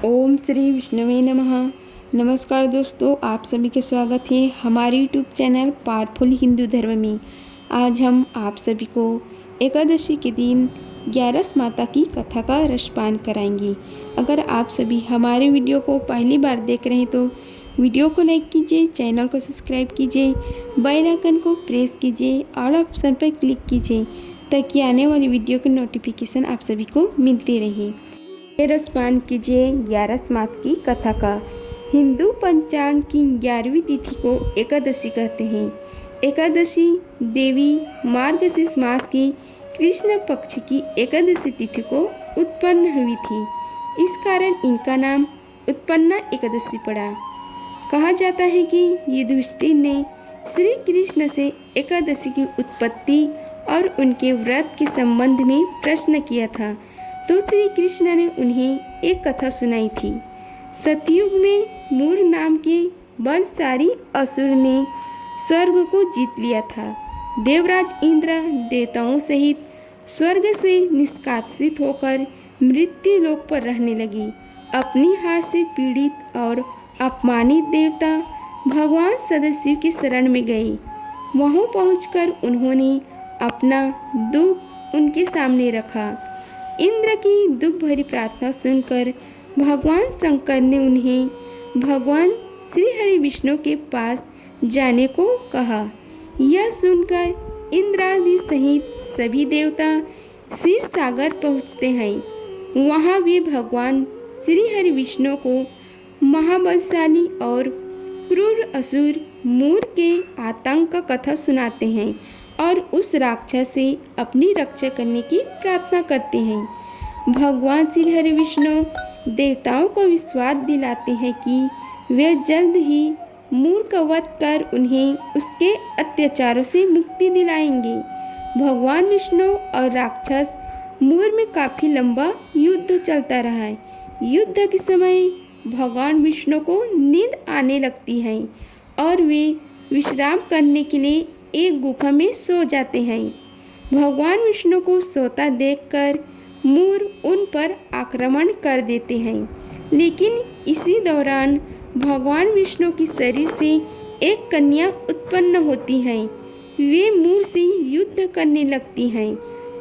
ओम श्री विष्णुवे नमः। नमस्कार दोस्तों, आप सभी का स्वागत है हमारे यूट्यूब चैनल पावरफुल हिंदू धर्म में। आज हम आप सभी को एकादशी के दिन 11 माता की कथा का रसपान कराएंगे। अगर आप सभी हमारे वीडियो को पहली बार देख रहे हैं तो वीडियो को लाइक कीजिए, चैनल को सब्सक्राइब कीजिए, बेल आइकन को प्रेस कीजिए, ऑल ऑप्शन पर क्लिक कीजिए ताकि आने वाली वीडियो की नोटिफिकेशन आप सभी को मिलती रहे। रसपान कीजिए 11 मास की कथा का। हिंदू पंचांग की 11वीं तिथि को एकादशी कहते हैं। एकादशी देवी मार्गशीर्ष मास की कृष्ण पक्ष की एकादशी तिथि को उत्पन्न हुई थी। इस कारण इनका नाम उत्पन्ना एकादशी पड़ा। कहा जाता है कि युधिष्ठिर ने श्री कृष्ण से एकादशी की उत्पत्ति और उनके व्रत के संबंध में प्रश्न किया था, तो श्री कृष्ण ने उन्हें एक कथा सुनाई थी। सतयुग में मूर नाम के बलशाली असुर ने स्वर्ग को जीत लिया था। देवराज इंद्र देवताओं सहित स्वर्ग से निष्कासित होकर मृत्यु लोक पर रहने लगी। अपनी हार से पीड़ित और अपमानित देवता भगवान सदाशिव की शरण में गए। वहां पहुंचकर उन्होंने अपना दुख उनके सामने रखा। इंद्र की दुख भरी प्रार्थना सुनकर भगवान शंकर ने उन्हें भगवान श्री हरि विष्णु के पास जाने को कहा। यह सुनकर इंद्रादि सहित सभी देवता क्षीर सागर पहुँचते हैं। वहाँ वे भगवान श्री हरि विष्णु को महाबलशाली और क्रूर असुर मूर के आतंक का कथा सुनाते हैं और उस राक्षस से अपनी रक्षा करने की प्रार्थना करते हैं। भगवान श्री हरि विष्णु देवताओं को विश्वास दिलाते हैं कि वे जल्द ही मूर का वध कर उन्हें उसके अत्याचारों से मुक्ति दिलाएंगे। भगवान विष्णु और राक्षस मूर में काफ़ी लंबा युद्ध चलता रहा। युद्ध के समय भगवान विष्णु को नींद आने लगती है और वे विश्राम करने के लिए एक गुफा में सो जाते हैं। भगवान विष्णु को सोता देखकर मूर उन पर आक्रमण कर देते हैं, लेकिन इसी दौरान भगवान विष्णु के शरीर से एक कन्या उत्पन्न होती है। वे मूर से युद्ध करने लगती हैं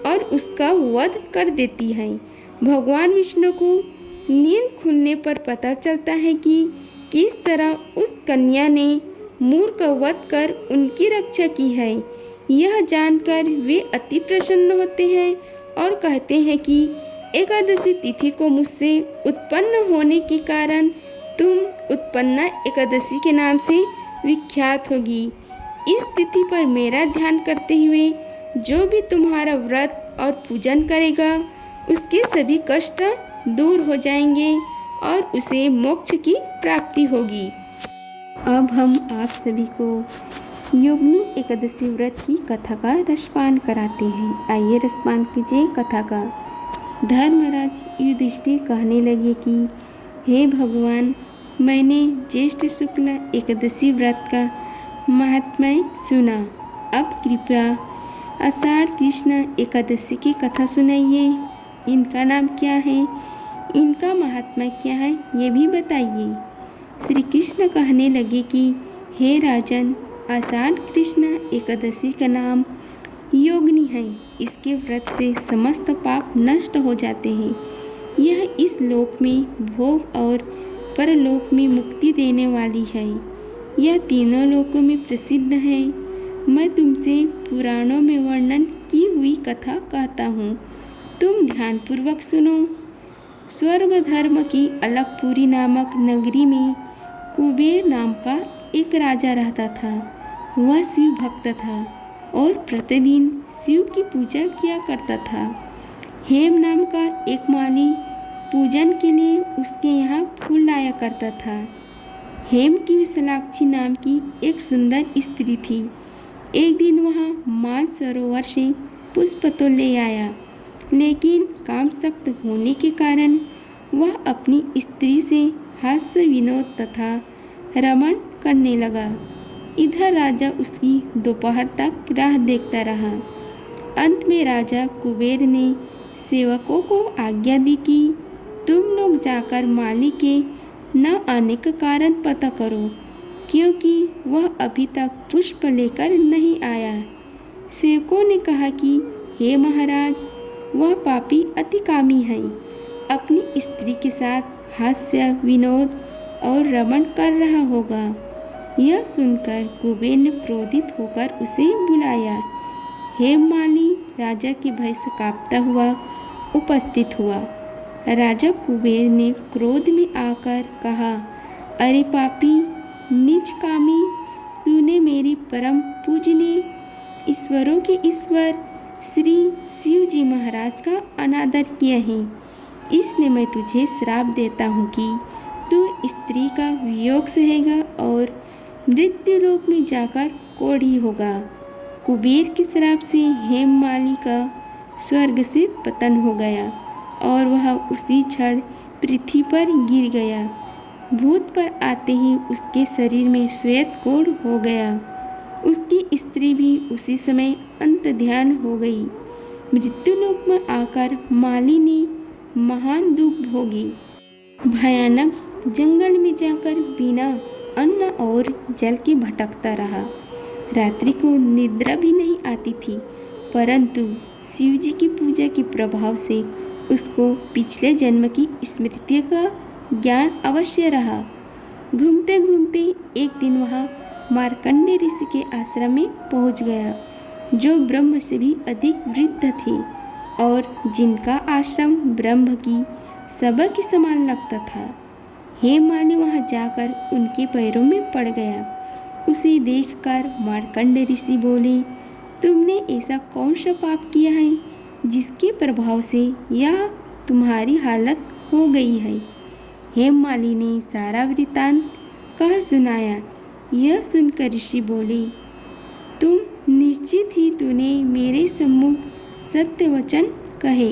और उसका वध कर देती हैं। भगवान विष्णु को नींद खुलने पर पता चलता है कि किस तरह उस कन्या ने मूर का वध कर उनकी रक्षा की है। यह जानकर वे अति प्रसन्न होते हैं और कहते हैं कि एकादशी तिथि को मुझसे उत्पन्न होने के कारण तुम उत्पन्ना एकादशी के नाम से विख्यात होगी। इस तिथि पर मेरा ध्यान करते हुए जो भी तुम्हारा व्रत और पूजन करेगा उसके सभी कष्ट दूर हो जाएंगे और उसे मोक्ष की प्राप्ति होगी। अब हम आप सभी को योगिनी एकादशी व्रत की कथा का रसपान कराते हैं। आइए रसपान कीजिए कथा का। धर्मराज युधिष्ठिर कहने लगे कि हे भगवान, मैंने ज्येष्ठ शुक्ल एकादशी व्रत का महात्म्य सुना। अब कृपया आषाढ़ कृष्ण एकादशी की कथा सुनाइए। इनका नाम क्या है, इनका महात्म्य क्या है, ये भी बताइए। श्री कृष्ण कहने लगे कि हे राजन, आषाढ़ कृष्ण एकादशी का नाम योगिनी है। इसके व्रत से समस्त पाप नष्ट हो जाते हैं। यह इस लोक में भोग और परलोक में मुक्ति देने वाली है। यह तीनों लोकों में प्रसिद्ध है। मैं तुमसे पुराणों में वर्णन की हुई कथा कहता हूँ, तुम ध्यानपूर्वक सुनो। स्वर्ग धर्म की अलकपुरी नामक नगरी में कुबेर नाम का एक राजा रहता था। वह शिव भक्त था और प्रतिदिन शिव की पूजा किया करता था। हेम नाम का एक माली पूजन के लिए उसके यहाँ फूल लाया करता था। हेम की विशालाक्षी नाम की एक सुंदर स्त्री थी। एक दिन वह मानसरोवर से पुष्प तो ले आया, लेकिन काम सख्त होने के कारण वह अपनी स्त्री से हास्य विनोद तथा रमण करने लगा। इधर राजा उसकी दोपहर तक राह देखता रहा। अंत में राजा कुबेर ने सेवकों को आज्ञा दी कि तुम लोग जाकर माली के न आने का कारण पता करो, क्योंकि वह अभी तक पुष्प लेकर नहीं आया। सेवकों ने कहा कि हे महाराज, वह पापी अतिकामी है, अपनी स्त्री के साथ हास्य विनोद और रमण कर रहा होगा। यह सुनकर कुबेर ने क्रोधित होकर उसे बुलाया। हेममाली राजा के भय से कांपता हुआ उपस्थित हुआ। राजा कुबेर ने क्रोध में आकर कहा, अरे पापी नीच कामी, तूने मेरी परम पूजनीय ईश्वरों के ईश्वर श्री शिव जी महाराज का अनादर किया है। इसलिए मैं तुझे श्राप देता हूँ कि तू स्त्री का वियोग सहेगा और मृत्युलोक में जाकर कोढ़ी होगा। कुबेर के श्राप से हेममाली का स्वर्ग से पतन हो गया और वह उसी क्षण पृथ्वी पर गिर गया। भूत पर आते ही उसके शरीर में श्वेत कोढ़ हो गया। उसकी स्त्री भी उसी समय अंत ध्यान हो गई। मृत्युलोक में आकर माली ने महान दुख भोगी। भयानक जंगल में जाकर बिना अन्न और जल के भटकता रहा। रात्रि को निद्रा भी नहीं आती थी, परंतु शिव जी की पूजा के प्रभाव से उसको पिछले जन्म की स्मृति का ज्ञान अवश्य रहा। घूमते घूमते एक दिन वह मार्कंडेय ऋषि के आश्रम में पहुंच गया, जो ब्रह्म से भी अधिक वृद्ध थे और जिनका आश्रम ब्रह्म की सभा के समान लगता था। हेममाली वहां जाकर उनके पैरों में पड़ गया। उसे देखकर मार्कंडेय ऋषि बोले, तुमने ऐसा कौन सा पाप किया है जिसके प्रभाव से यह तुम्हारी हालत हो गई है। हेममाली ने सारा वृत्तांत कह सुनाया। यह सुनकर ऋषि बोले, तुम निश्चित ही तूने मेरे सम्मुख सत्य वचन कहे,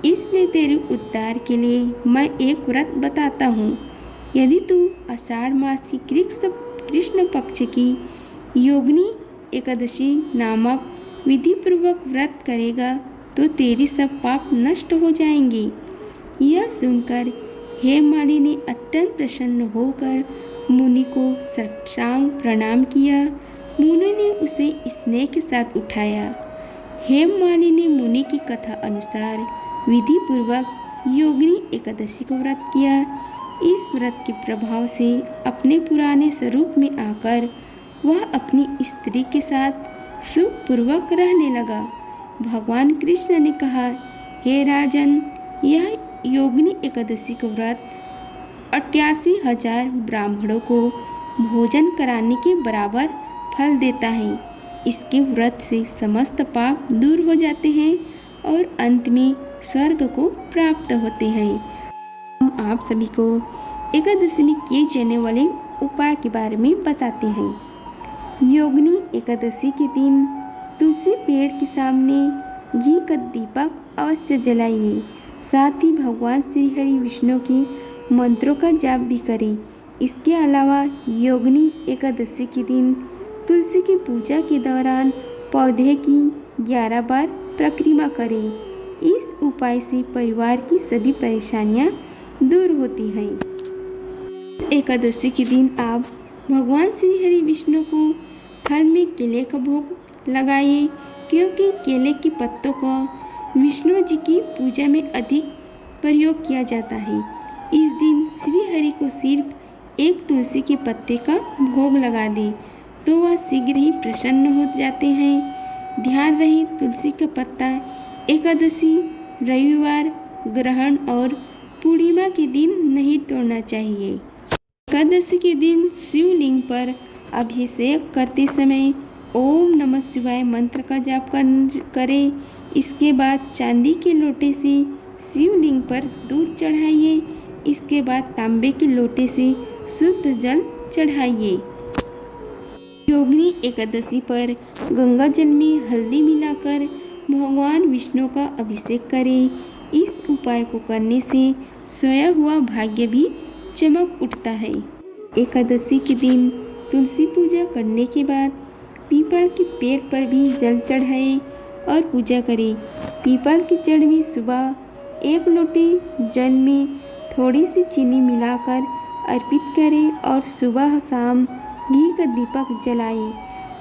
इसलिए तेरे उद्धार के लिए मैं एक व्रत बताता हूँ। यदि तू आषाढ़ मास की कृष्ण पक्ष की योगिनी एकादशी नामक विधि पूर्वक व्रत करेगा तो तेरी सब पाप नष्ट हो जाएंगे। यह सुनकर हेममाली ने अत्यंत प्रसन्न होकर मुनि को साष्टांग प्रणाम किया। मुनि ने उसे स्नेह के साथ उठाया। हेममाली ने मुनि की कथा अनुसार विधि पूर्वक योगिनी एकादशी को व्रत किया। इस व्रत के प्रभाव से अपने पुराने स्वरूप में आकर वह अपनी स्त्री के साथ सुखपूर्वक रहने लगा। भगवान कृष्ण ने कहा, हे राजन, यह योगिनी एकादशी का व्रत 88,000 ब्राह्मणों को भोजन कराने के बराबर फल देता है। इसके व्रत से समस्त पाप दूर हो जाते हैं और अंत में स्वर्ग को प्राप्त होते हैं। हम आप सभी को एकादशी में किए जाने वाले उपाय के बारे में बताते हैं। योगिनी एकादशी के दिन तुलसी पेड़ के सामने घी का दीपक अवश्य जलाइए। साथ ही भगवान श्री हरि विष्णु के मंत्रों का जाप भी करें। इसके अलावा योगिनी एकादशी के दिन तुलसी की पूजा के दौरान पौधे की 11 बार परिक्रमा करें। इस उपाय से परिवार की सभी परेशानियां दूर होती हैं। एकादशी के दिन आप भगवान श्री हरि विष्णु को फल में केले का भोग लगाइए, क्योंकि केले के पत्तों का विष्णु जी की पूजा में अधिक प्रयोग किया जाता है। इस दिन श्री हरि को सिर्फ एक तुलसी के पत्ते का भोग लगा दे तो वह शीघ्र ही प्रसन्न हो जाते हैं। ध्यान रहे, तुलसी का पत्ता एकादशी, रविवार, ग्रहण और पूर्णिमा के दिन नहीं तोड़ना चाहिए। एकादशी के दिन शिवलिंग पर अभिषेक करते समय ओम नमः शिवाय मंत्र का जाप करें। इसके बाद चांदी के लोटे से शिवलिंग पर दूध चढ़ाइए। इसके बाद तांबे के लोटे से शुद्ध जल चढ़ाइए। योगिनी एकादशी पर गंगा जल में हल्दी मिलाकर भगवान विष्णु का अभिषेक करें। इस उपाय को करने से सोया हुआ भाग्य भी चमक उठता है। एकादशी के दिन तुलसी पूजा करने के बाद पीपल के पेड़ पर भी जल चढ़ाएं और पूजा करें। पीपल के जड़ में सुबह 1 लोटे जल में थोड़ी सी चीनी मिलाकर अर्पित करें और सुबह शाम घी का दीपक जलाएं।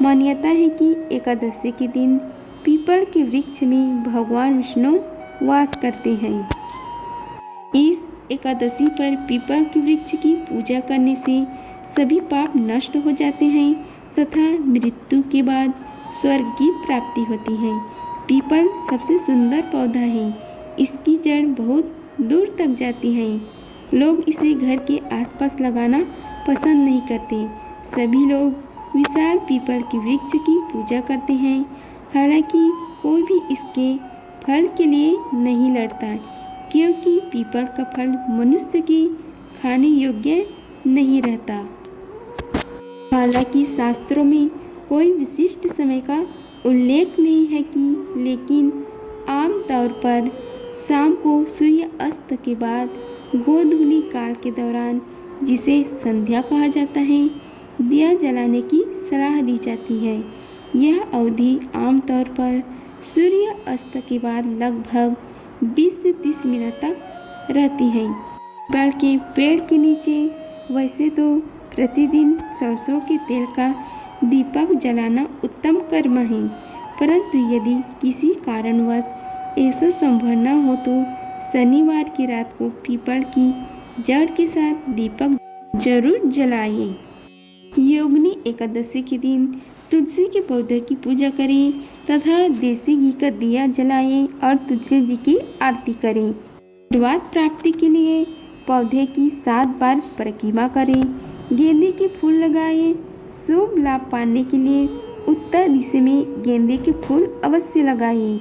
मान्यता है कि एकादशी के दिन पीपल के वृक्ष में भगवान विष्णु वास करते हैं। इस एकादशी पर पीपल के वृक्ष की पूजा करने से सभी पाप नष्ट हो जाते हैं तथा मृत्यु के बाद स्वर्ग की प्राप्ति होती है। पीपल सबसे सुंदर पौधा है। इसकी जड़ बहुत दूर तक जाती है। लोग इसे घर के आसपास लगाना पसंद नहीं करते। सभी लोग विशाल पीपल के वृक्ष की पूजा करते हैं। हालांकि कोई भी इसके फल के लिए नहीं लड़ता, क्योंकि पीपल का फल मनुष्य के खाने योग्य नहीं रहता। हालांकि शास्त्रों में कोई विशिष्ट समय का उल्लेख नहीं है लेकिन आम तौर पर शाम को सूर्य अस्त के बाद गोधूली काल के दौरान, जिसे संध्या कहा जाता है, दिया जलाने की सलाह दी जाती है। यह अवधि आमतौर पर सूर्य अस्त के बाद लगभग 20 से 30 मिनट तक रहती है। पीपल के पेड़ के नीचे वैसे तो प्रतिदिन सरसों के तेल का दीपक जलाना उत्तम कर्म है, परंतु यदि किसी कारणवश ऐसा संभव न हो तो शनिवार की रात को पीपल की जड़ के साथ दीपक जरूर जलाइए। योगिनी एकादशी के दिन तुलसी के पौधे की पूजा करें तथा देसी घी का दिया जलाएं और तुलसी जी की आरती करें। आशीर्वाद प्राप्ति के लिए पौधे की 7 बार परिक्रमा करें। गेंदे के फूल लगाएं। शुभ लाभ पाने के लिए उत्तर दिशा में गेंदे के फूल अवश्य लगाएं।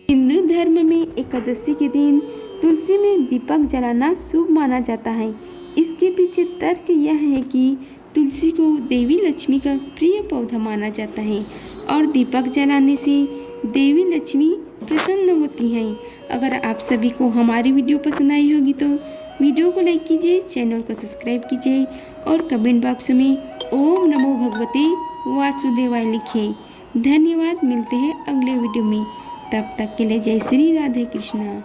हिंदू धर्म में एकादशी के दिन तुलसी में दीपक जलाना शुभ माना जाता है। इसके पीछे तर्क यह है कि तुलसी को देवी लक्ष्मी का प्रिय पौधा माना जाता है और दीपक जलाने से देवी लक्ष्मी प्रसन्न होती हैं। अगर आप सभी को हमारी वीडियो पसंद आई होगी तो वीडियो को लाइक कीजिए, चैनल को सब्सक्राइब कीजिए और कमेंट बॉक्स में ओम नमो भगवते वासुदेवाय लिखिए। धन्यवाद। मिलते हैं अगले वीडियो में। तब तक के लिए जय श्री राधे कृष्णा।